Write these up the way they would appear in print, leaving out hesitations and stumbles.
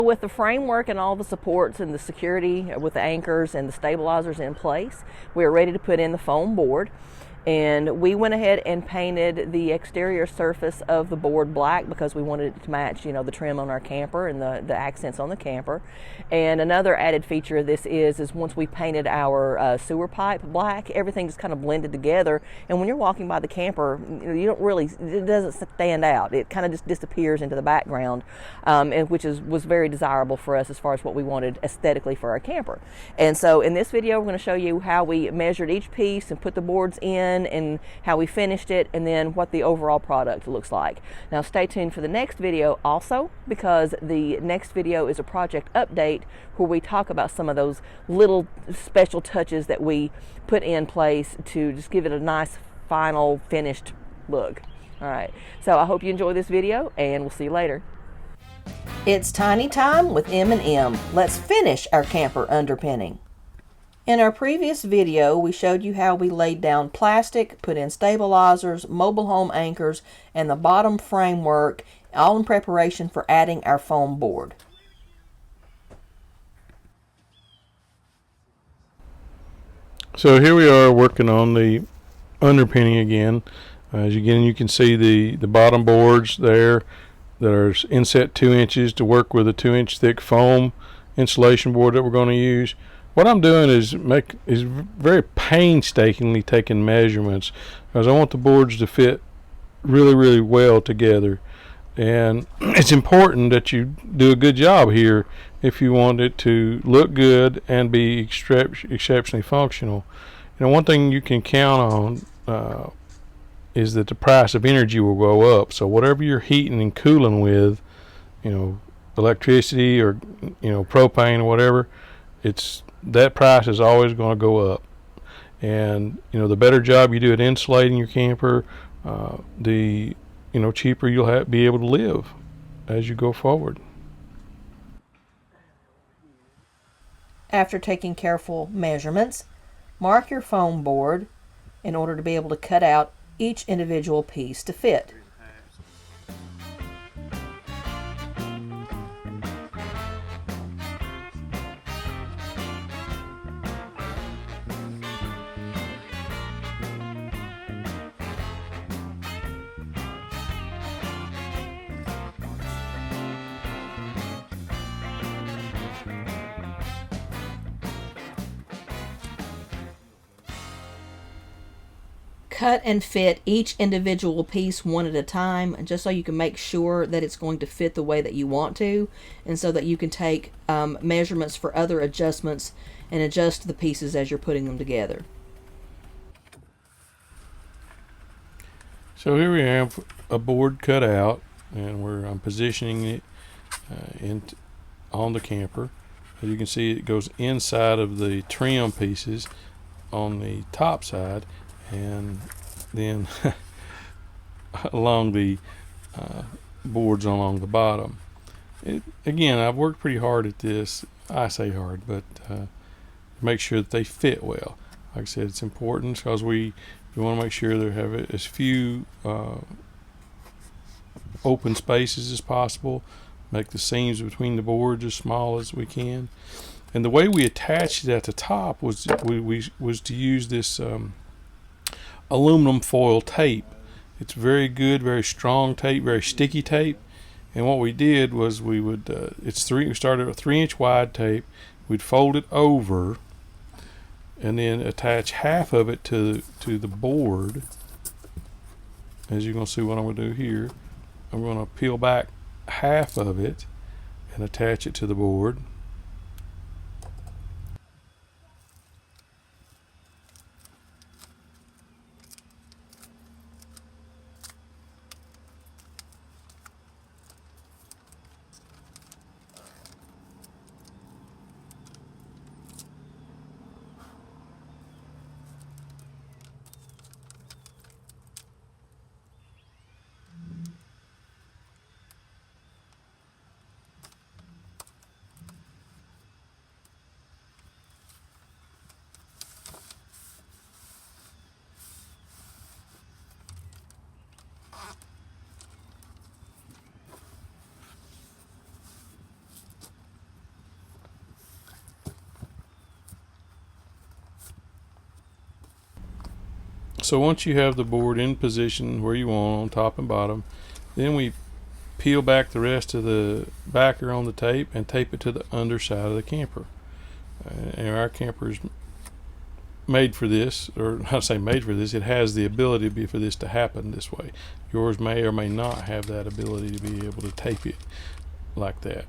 With the framework and all the supports and the security with the anchors and the stabilizers in place, we are ready to put in the foam board. And we went ahead and painted the exterior surface of the board black because we wanted it to match, you know, the trim on our camper and the accents on the camper. And another added feature of this is once we painted our sewer pipe black, everything just kind of blended together. And when you're walking by the camper, you don't really, it doesn't stand out. It kind of just disappears into the background, and which was very desirable for us as far as what we wanted aesthetically for our camper. And so in this video, we're going to show you how we measured each piece and put the boards in, and how we finished it, and then what the overall product looks like. Now stay tuned for the next video also, because the next video is a project update where we talk about some of those little special touches that we put in place to just give it a nice final finished look. All right, so I hope you enjoy this video, and we'll see you later. It's tiny time with M&M. Let's finish our camper underpinning. In our previous video, we showed you how we laid down plastic, put in stabilizers, mobile home anchors, and the bottom framework, all in preparation for adding our foam board. So here we are working on the underpinning again. As you can see the bottom boards there that are inset 2 inches to work with a 2-inch thick foam insulation board that we're going to use. What I'm doing is very painstakingly taking measurements, because I want the boards to fit really well together. And it's important that you do a good job here if you want it to look good and be exceptionally functional. You know, one thing you can count on is that the price of energy will go up. So whatever you're heating and cooling with, you know, electricity or, you know, propane or whatever, that price is always going to go up. And you know, the better job you do at insulating your camper, the cheaper you'll be able to live as you go forward. After taking careful measurements, mark your foam board in order to be able to cut out each individual piece to fit. Cut and fit each individual piece one at a time, just so you can make sure that it's going to fit the way that you want to, and so that you can take measurements for other adjustments and adjust the pieces as you're putting them together. So here we have a board cut out, and I'm positioning it on the camper. As you can see, it goes inside of the trim pieces on the top side, and then along the boards along the bottom. Again, I've worked pretty hard at this. I say hard, but make sure that they fit well. Like I said, it's important because we want to make sure they have as few open spaces as possible. Make the seams between the boards as small as we can. And the way we attached it at the top was to use this aluminum foil tape. It's very good, very strong tape, very sticky tape. And what we did was we started with 3-inch wide tape. We'd fold it over and then attach half of it to the board. As you're going to see what I'm going to do here, I'm going to peel back half of it and attach it to the board. So once you have the board in position where you want on top and bottom, then we peel back the rest of the backer on the tape and tape it to the underside of the camper. And our camper is made for this, or not say made for this, it has the ability for this to happen this way. Yours may or may not have that ability to be able to tape it like that.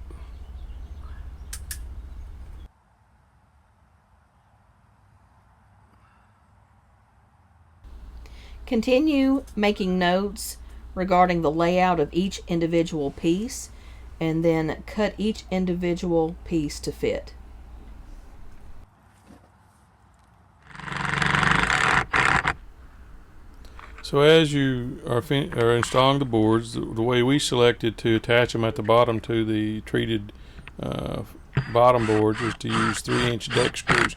Continue making notes regarding the layout of each individual piece, and then cut each individual piece to fit. So as you are installing the boards, the way we selected to attach them at the bottom to the treated bottom boards is to use 3-inch deck screws.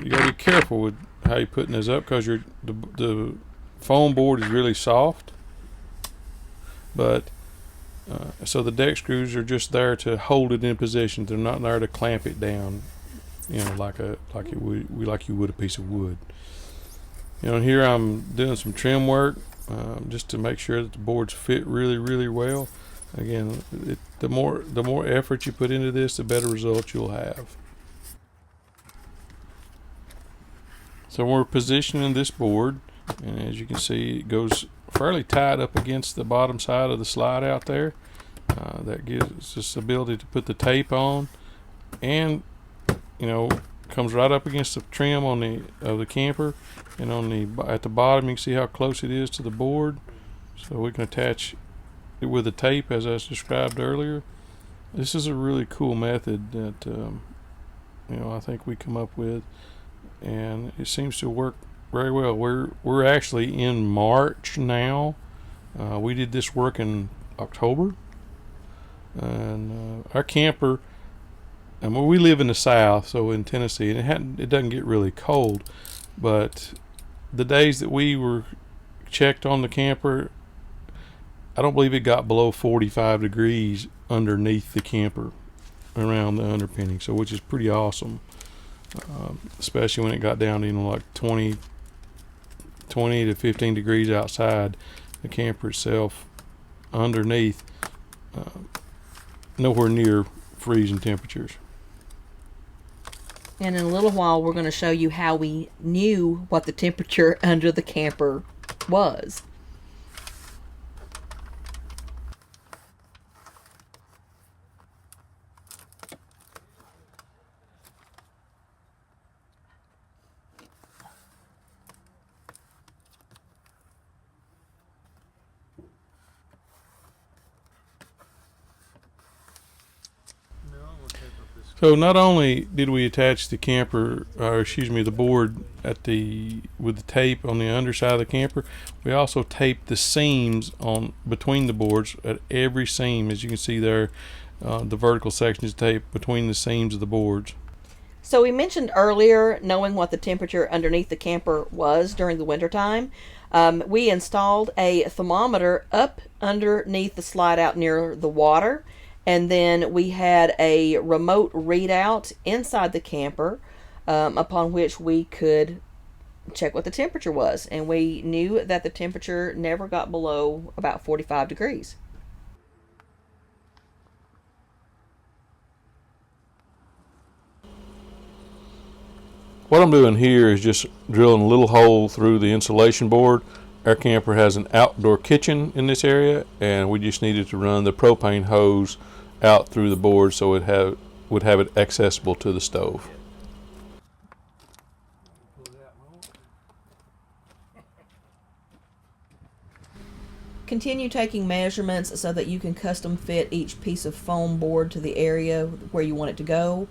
You got to be careful with how you're putting this up, because the foam board is really soft. But so the deck screws are just there to hold it in position. They're not there to clamp it down, like you would a piece of wood. Here I'm doing some trim work just to make sure that the boards fit really, really well. Again, the more effort you put into this, the better results you'll have. So we're positioning this board, and as you can see, it goes fairly tight up against the bottom side of the slide out there. That gives us the ability to put the tape on, and comes right up against the trim of the camper, and at the bottom you can see how close it is to the board, so we can attach it with the tape as I described earlier. This is a really cool method that I think we come up with, and it seems to work very well. We're actually in March now. We did this work in October, and our camper, and we live in the South, so in Tennessee, and it doesn't get really cold, but the days that we were checked on the camper, I don't believe it got below 45 degrees underneath the camper around the underpinning, so which is pretty awesome, especially when it got down to like 20 to 15 degrees outside the camper itself. Underneath, nowhere near freezing temperatures. And in a little while, we're going to show you how we knew what the temperature under the camper was. So not only did we attach the the board with the tape on the underside of the camper, we also taped the seams between the boards at every seam. As you can see there, the vertical section is taped between the seams of the boards. So we mentioned earlier knowing what the temperature underneath the camper was during the wintertime. We installed a thermometer up underneath the slide out near the water, and then we had a remote readout inside the camper upon which we could check what the temperature was, and we knew that the temperature never got below about 45 degrees. What I'm doing here is just drilling a little hole through the insulation board. Our camper has an outdoor kitchen in this area, and we just needed to run the propane hose out through the board so it would have it accessible to the stove. Continue taking measurements so that you can custom fit each piece of foam board to the area where you want it to go.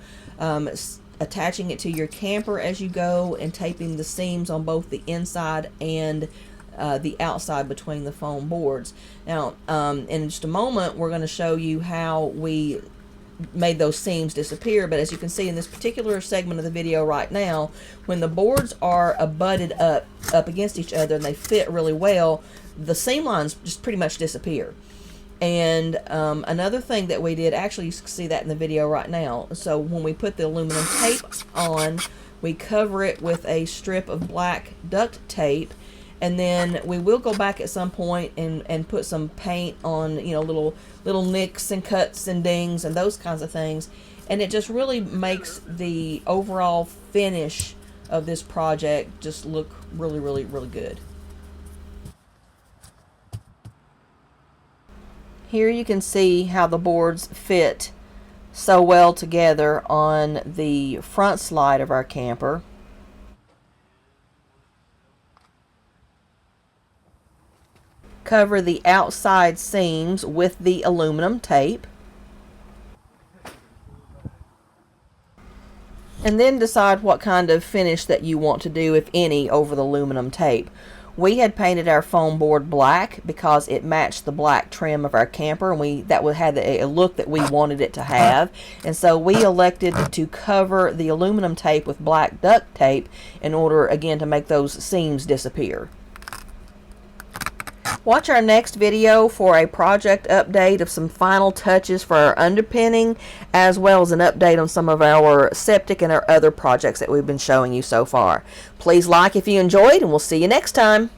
Attaching it to your camper as you go, and taping the seams on both the inside and the outside between the foam boards. Now, in just a moment, we're going to show you how we made those seams disappear, but as you can see in this particular segment of the video right now, when the boards are abutted up against each other and they fit really well, the seam lines just pretty much disappear. And another thing that we did, actually you can see that in the video right now, so when we put the aluminum tape on, we cover it with a strip of black duct tape, and then we will go back at some point and put some paint on, you know, little nicks and cuts and dings and those kinds of things, and it just really makes the overall finish of this project just look really good. Here you can see how the boards fit so well together on the front slide of our camper. Cover the outside seams with the aluminum tape. And then decide what kind of finish that you want to do, if any, over the aluminum tape. We had painted our foam board black because it matched the black trim of our camper, and that had a look that we wanted it to have. And so we elected to cover the aluminum tape with black duct tape in order, again, to make those seams disappear. Watch our next video for a project update of some final touches for our underpinning, as well as an update on some of our septic and our other projects that we've been showing you so far. Please like if you enjoyed, and we'll see you next time.